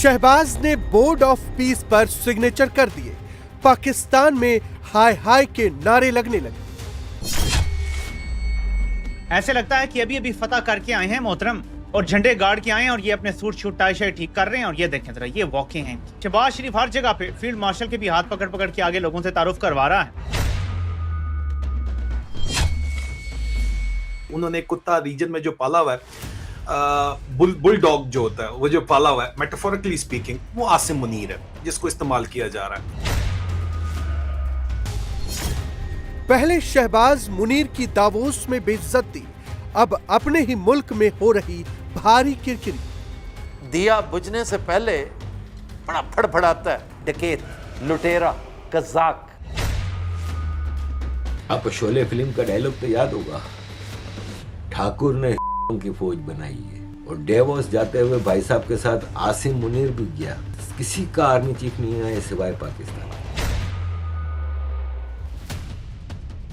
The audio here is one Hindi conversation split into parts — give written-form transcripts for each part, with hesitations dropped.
शहबाज ने बोर्ड ऑफ पीस पर सिग्नेचर कर दिए। पाकिस्तान में हाय हाय के नारे लगने लगे। ऐसे लगता है कि अभी अभी फतह करके आए हैं मोहतरम, और झंडे गाड़ के आए हैं, और ये अपने सूट शूट टाई शाई ठीक कर रहे हैं। और ये देखें जरा, ये वॉके हैं। शहबाज शरीफ हर जगह पे फील्ड मार्शल के भी हाथ पकड़ पकड़ के आगे लोगों से तारुफ करवा रहा है। उन्होंने कुत्ता रीजन में जो पाला हुआ है, बुलडॉग जो होता है वो जो पाला हुआ है, मेटाफोरिकली स्पीकिंग, वो आसिम मुनीर है जिसको इस्तेमाल किया जा रहा है। पहले शहबाज मुनीर की दावोस में बेइज्जती, अब अपने ही मुल्क में हो रही भारी किरकिरी। दिया बुझने से पहले बड़ा फड़फड़ाता है, डकैत, लुटेरा, कज़ाक। आपको शोले फिल्म का डायलॉग तो याद होगा, ठाकुर ने की फौज बनाई है, और डेवोस जाते हुए भाई साहब के साथ आसिम मुनीर भी गया। किसी का आर्मी चीफ नहीं आया सिवाय पाकिस्तान।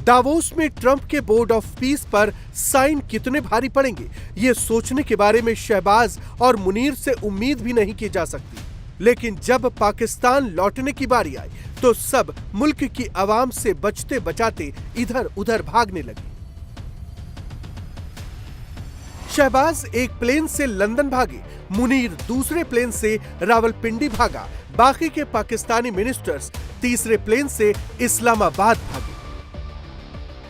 दावोस में ट्रंप के बोर्ड ऑफ पीस पर साइन कितने भारी पड़ेंगे, ये सोचने के बारे में शहबाज और मुनीर से उम्मीद भी नहीं की जा सकती। लेकिन जब पाकिस्तान लौटने की बारी आई तो सब मुल्क की आवाम से बचते बचाते इधर उधर भागने लगे। शहबाज एक प्लेन से लंदन भागे, मुनीर दूसरे प्लेन से रावलपिंडी भागा, बाकी के पाकिस्तानी मिनिस्टर्स तीसरे प्लेन से इस्लामाबाद भागे।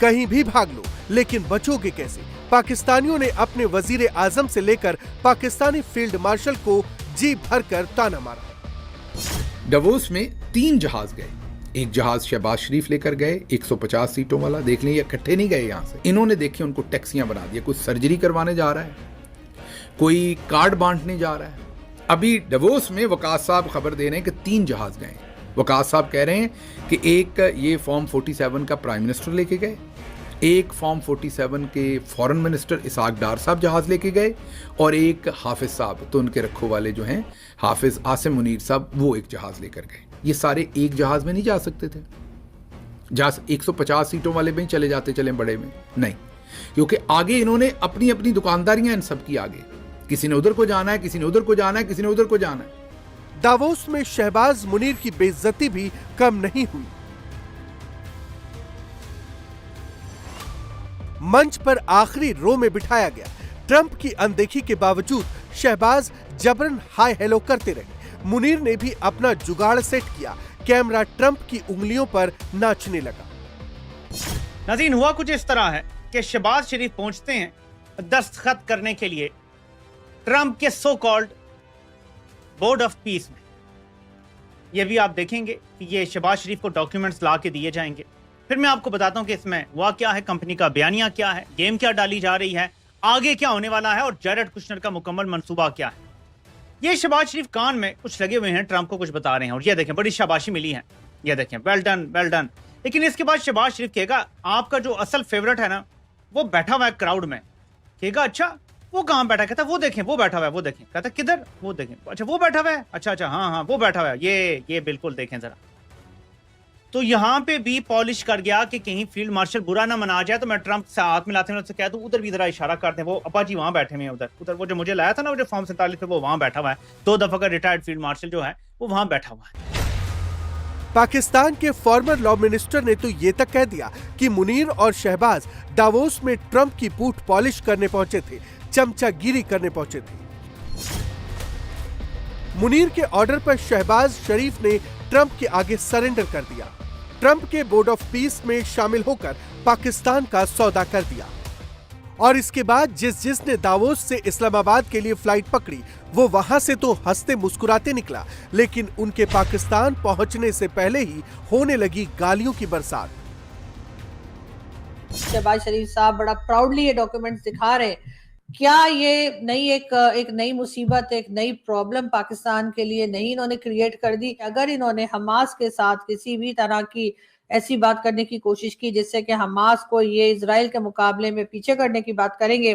कहीं भी भाग लो, लेकिन बचोगे कैसे? पाकिस्तानियों ने अपने वजीर आजम से लेकर पाकिस्तानी फील्ड मार्शल को जी भरकर ताना मारा। davos में 3 जहाज गए। एक जहाज शहबाज शरीफ लेकर गए 150 सीटों वाला। देख लें, ये इकट्ठे नहीं गए यहां से। इन्होंने देखे उनको टैक्सियां बना दिया। कोई सर्जरी करवाने जा रहा है, कोई कार्ड बांटने जा रहा है। अभी davos में वकास साहब खबर दे रहे हैं कि 3 जहाज गए। वकास साहब कह रहे हैं कि एक ये फॉर्म 47 का प्राइम मिनिस्टर लेके गए, एक फॉर्म 47 के फॉरेन मिनिस्टर इसाक डार साहब जहाज लेके गए, और एक हाफिज साहब, तो उनके रखो वाले जो हैं हाफिज आसिम मुनीर साहब, वो एक जहाज लेकर गए। ये सारे एक जहाज में नहीं जा सकते थे। जहाज 150 सीटों वाले में ही चले जाते, चले बड़े में नहीं, क्योंकि आगे इन्होंने अपनी अपनी दुकानदारियां इन सब की आगे, किसी ने उधर को जाना है, किसी ने उधर को जाना है, किसी ने उधर को जाना है। दावोस में शहबाज मुनीर की बेइज्जती भी कम नहीं हुई। मंच पर आखिरी रो में बिठाया गया। ट्रंप की अनदेखी के बावजूद शहबाज जबरन हाय हेलो करते रहे। मुनीर ने भी अपना जुगाड़ सेट किया, कैमरा ट्रंप की उंगलियों पर नाचने लगा। नाज़रीन, हुआ कुछ इस तरह है कि शहबाज शरीफ पहुंचते हैं दस्तखत करने के लिए ट्रंप के so called board of peace में। यह भी आप देखेंगे कि ये शहबाज शरीफ को डॉक्यूमेंट्स ला के दिए जाएंगे। फिर मैं आपको बताता हूं कि इसमें हुआ क्या है, कंपनी का बयानिया क्या है, गेम क्या डाली जा रही है, आगे क्या होने वाला है, और जैरेड कुशनर का मुकम्मल मंसूबा क्या है। ये शहबाज शरीफ कान में कुछ लगे हुए हैं, ट्रंप को कुछ बता रहे हैं, और ये देखें बड़ी शाबाशी मिली है। ये देखें, वेल डन वेल डन। लेकिन इसके बाद शहबाज शरीफ कहेगा आपका जो असल फेवरेट है ना, वो बैठा हुआ है क्राउड में। कहेगा अच्छा वो कहाँ बैठा? कहता वो देखें वो बैठा हुआ है, वो देखें। कहता किधर? वो देखें। अच्छा वो बैठा हुआ है, अच्छा अच्छा हाँ हाँ वो बैठा हुआ है, ये बिल्कुल देखें जरा। तो यहाँ पे भी पॉलिश कर गया कि कहीं फील्ड मार्शल बुरा ना मना जाए, तो मैं ट्रंप से हाथ मिलाते हैं, कह दूं उधर भी जरा इशारा करते हैं, वो अपा जी वहां बैठे हुए हैं, उधर वो जो मुझे लाया था ना, वो जो फॉर्म 47 पे, वो वहां बैठा हुआ है। 2 दफा का रिटायर्ड फील्ड मार्शल जो है वो वहां बैठा हुआ है। पाकिस्तान के फॉर्मर लॉ मिनिस्टर ने तो ये तक कह दिया कि मुनीर और शहबाज दावोस में ट्रंप की बूट पॉलिश करने पहुंचे थे, चमचागिरी करने पहुंचे थे। मुनीर के ऑर्डर पर शहबाज शरीफ ने ट्रंप के आगे सरेंडर कर दिया। ट्रंप के बोर्ड ऑफ पीस में शामिल होकर पाकिस्तान का सौदा कर दिया। और इसके बाद जिसने दावोस से इस्लामाबाद के लिए फ्लाइट पकड़ी, वो वहां से तो हंसते मुस्कुराते निकला, लेकिन उनके पाकिस्तान पहुंचने से पहले ही होने लगी गालियों की बरसात। शहबाज शरीफ साहब बड़ा प्राउडली ये डॉक्यूमेंट्स दिखा रहे हैं। क्या ये नई एक नई मुसीबत, एक नई प्रॉब्लम पाकिस्तान के लिए नहीं इन्होंने क्रिएट कर दी? अगर इन्होंने हमास के साथ किसी भी तरह की ऐसी बात करने की कोशिश की जिससे कि हमास को ये इजराइल के मुकाबले में पीछे करने की बात करेंगे,